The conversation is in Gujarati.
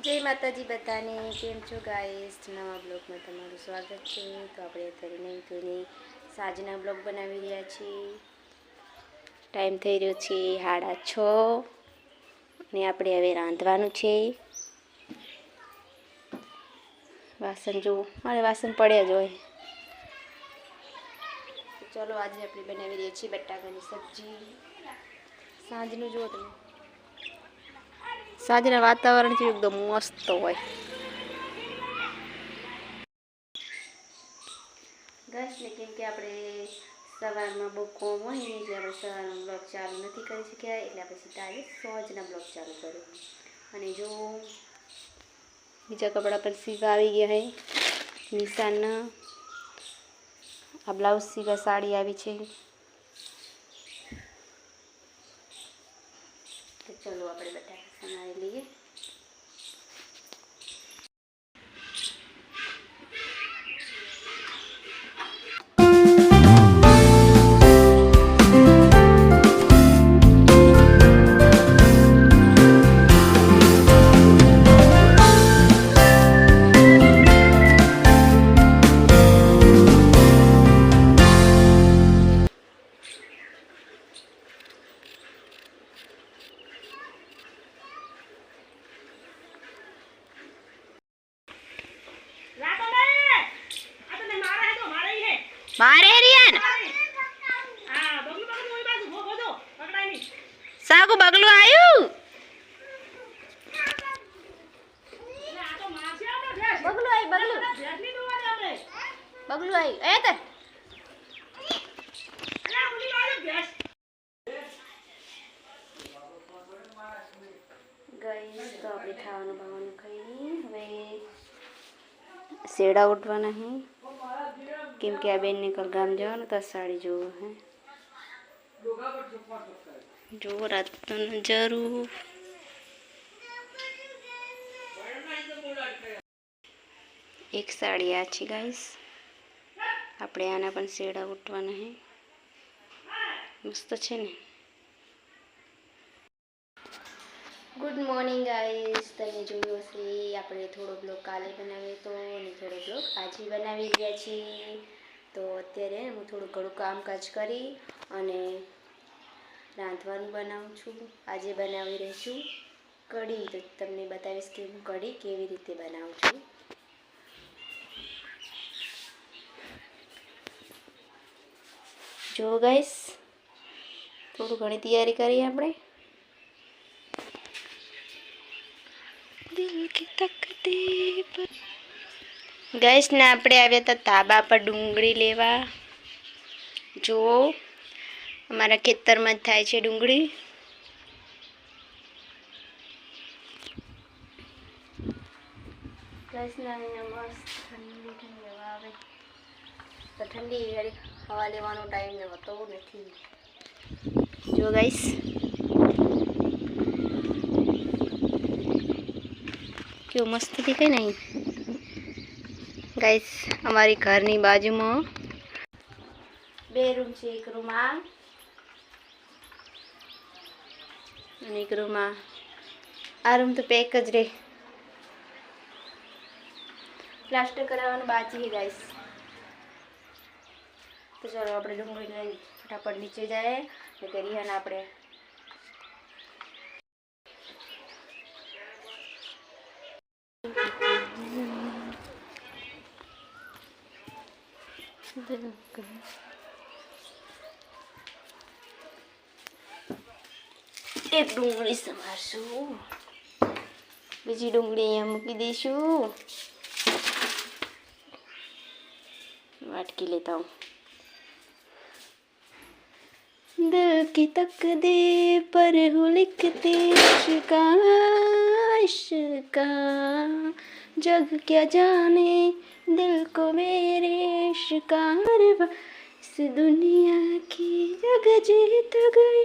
जय माताजी बताने केम छो गाइस नवा ब्लॉग में तमाરું स्वागत है। तो આપણે અત્યારે નહીં ધોઈને સાંજના બ્લોગ બનાવી રહ્યા છીએ। ટાઈમ થઈ રહ્યો છે 6:30 અને આપણે હવે રાંધવાનું છે। વાસણ જો મારે વાસણ પડ્યા જ હોય। ચલો આજે આપણે બનાવી રહ્યા છીએ બટાકાની સબ્જી। સાંજનું જો તમે સાંજના વાતાવરણ થી એકદમ મસ્ત હોય। ગાઈસ લેकिन કે આપણે સવારમાં બહુ કોમ હોય ને એટલે આપણે સવારનો બ્લોગ ચાલુ નથી કરી શક્યા, એટલે આપણે સીધા આજે સાંજના બ્લોગ ચાલુ કર્યો। અને જો બીજા કપડા પર સીવા આવી ગયા હે નિશાનના। આ બ્લાઉઝ સીવા સાડી આવી છે। तो चलो આપણે બટાકા સમારી લઈએ। मारे रियान सागो बगलू आयु बगलू आई ए त गाइस तो આપણે ખાવાનું ભાવવાનું ખાઈ હવે સેડા ઉઠવાના હે કેમ કે આ બેન ને કલ ગામ જવાનું તો સાડી જોવો હે। જો રાતનો નજારો એક સાડી આ છે ગાઈસ। આપણે આના પણ સેડા ઉઠવાના હે, મસ્ત છે ને। गुड मॉर्निंग गाइस, તમે જોયો છે આપણે થોડો બ્લોગ કાલે બનાવ્યો તો અને થોડો બ્લોગ આજે બનાવી રહ્યા છીએ। તો અત્યારે હું થોડું ઘણું કામકાજ કરી અને રાંધવાનું બનાવું છું। આજે બનાવી રહી છું કઢી। તો તમને બતાવીશ કે હું કઢી કેવી રીતે બનાવું છું। જો ગાઈસ થોડું ઘણી તૈયારી કરી આપણે। गैस ने આપણે આવ્યા હતા તાબા પર ડુંગળી લેવા। જો અમારા ખેતરમાં થાય છે ડુંગળી। गैस ને મસ્ત ઠંડી ઠંડી હવા આવે તો ઠંડી હવા લેવાનો ટાઈમ હોતો નથી। જો गाइस क्यों मस्त दिखे नहीं गाइस। हमारी घरनी बाजू में बे रूम छे, एक रूम आ અને એક રૂમ આ રૂમ તો પેક જ રે। પ્લાસ્ટર કરાવવાનું બાકી છે ગાઈસ। તો ચાલો આપણે ડુંગળી લઈ ફટાફટ નીચે જાય ને કરીએ ને આપણે एक डूंगली समारशू, बीजी डूंगली अहींया मूकी दईशू। वाटकी लेता हूँ। दिल की तकदीर पर हूँ लिखती इश्का जग क्या जाने दिल को मेरे इश्का। इस दुनिया की जग जीत गई